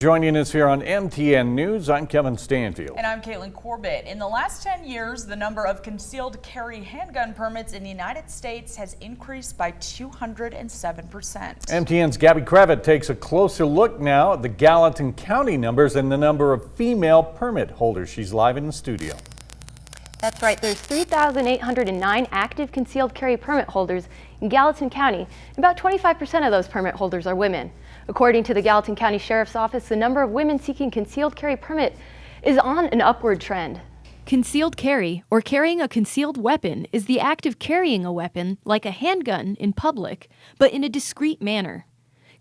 Joining us here on MTN News, I'm Kevin Stanfield. And I'm Caitlin Corbett. In the last 10 years, the number of concealed carry handgun permits in the United States has increased by 207%. MTN's Gabby Cravat takes a closer look now at the Gallatin County numbers and the number of female permit holders. She's live in the studio. That's right. There's 3,809 active concealed carry permit holders in Gallatin County. About 25% of those permit holders are women. According to the Gallatin County Sheriff's Office, the number of women seeking concealed carry permit is on an upward trend. Concealed carry, or carrying a concealed weapon, is the act of carrying a weapon, like a handgun, in public, but in a discreet manner.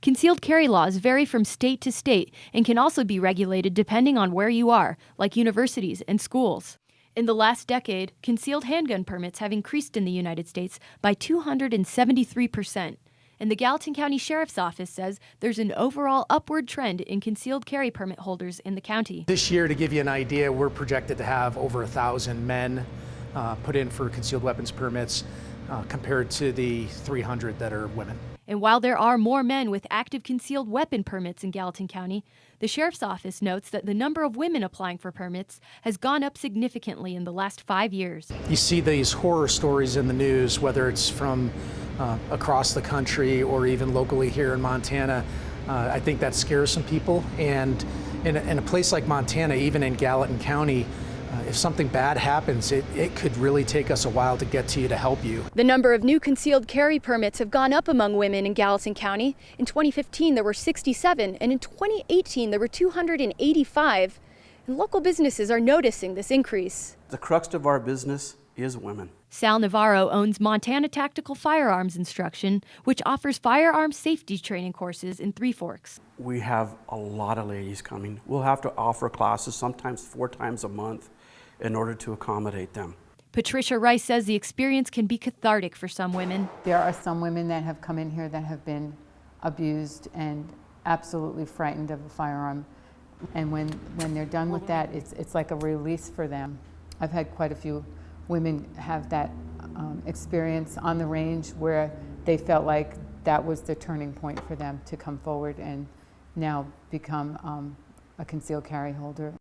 Concealed carry laws vary from state to state and can also be regulated depending on where you are, like universities and schools. In the last decade, concealed handgun permits have increased in the United States by 273%. And the Gallatin County Sheriff's Office says there's an overall upward trend in concealed carry permit holders in the county. This year, to give you an idea, we're projected to have over 1,000 men put in for concealed weapons permits compared to the 300 that are women. And while there are more men with active concealed weapon permits in Gallatin County, the Sheriff's Office notes that the number of women applying for permits has gone up significantly in the last 5 years. You see these horror stories in the news, whether it's from across the country or even locally here in Montana. I think that scares some people, and in a place like Montana, even in Gallatin County, if something bad happens, it could really take us a while to get to you to help you. The number of new concealed carry permits have gone up among women in Gallatin County. In 2015, there were 67, and in 2018, there were 285. And local businesses are noticing this increase. The crux of our business is women. Sal Navarro owns Montana Tactical Firearms Instruction, which offers firearm safety training courses in Three Forks. We have a lot of ladies coming. We'll have to offer classes sometimes 4 times a month in order to accommodate them. Patricia Rice says the experience can be cathartic for some women. There are some women that have come in here that have been abused and absolutely frightened of a firearm. And when they're done with that, it's like a release for them. I've had quite a few women have that experience on the range where they felt like that was the turning point for them to come forward and now become a concealed carry holder.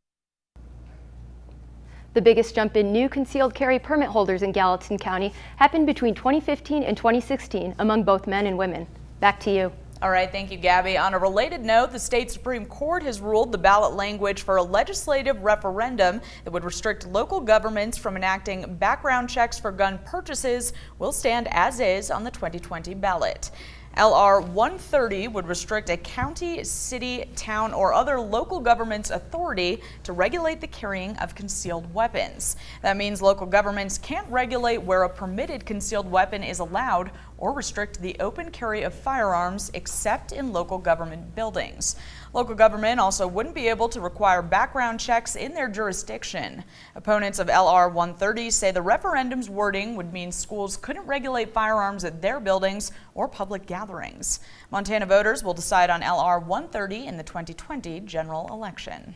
The biggest jump in new concealed carry permit holders in Gallatin County happened between 2015 and 2016 among both men and women. Back to you. All right, thank you, Gabby. On a related note, the state Supreme Court has ruled the ballot language for a legislative referendum that would restrict local governments from enacting background checks for gun purchases will stand as is on the 2020 ballot. LR 130 would restrict a county, city, town, or other local government's authority to regulate the carrying of concealed weapons. That means local governments can't regulate where a permitted concealed weapon is allowed or restrict the open carry of firearms except in local government buildings. Local government also wouldn't be able to require background checks in their jurisdiction. Opponents of LR 130 say the referendum's wording would mean schools couldn't regulate firearms at their buildings or public gatherings. Montana voters will decide on LR 130 in the 2020 general election.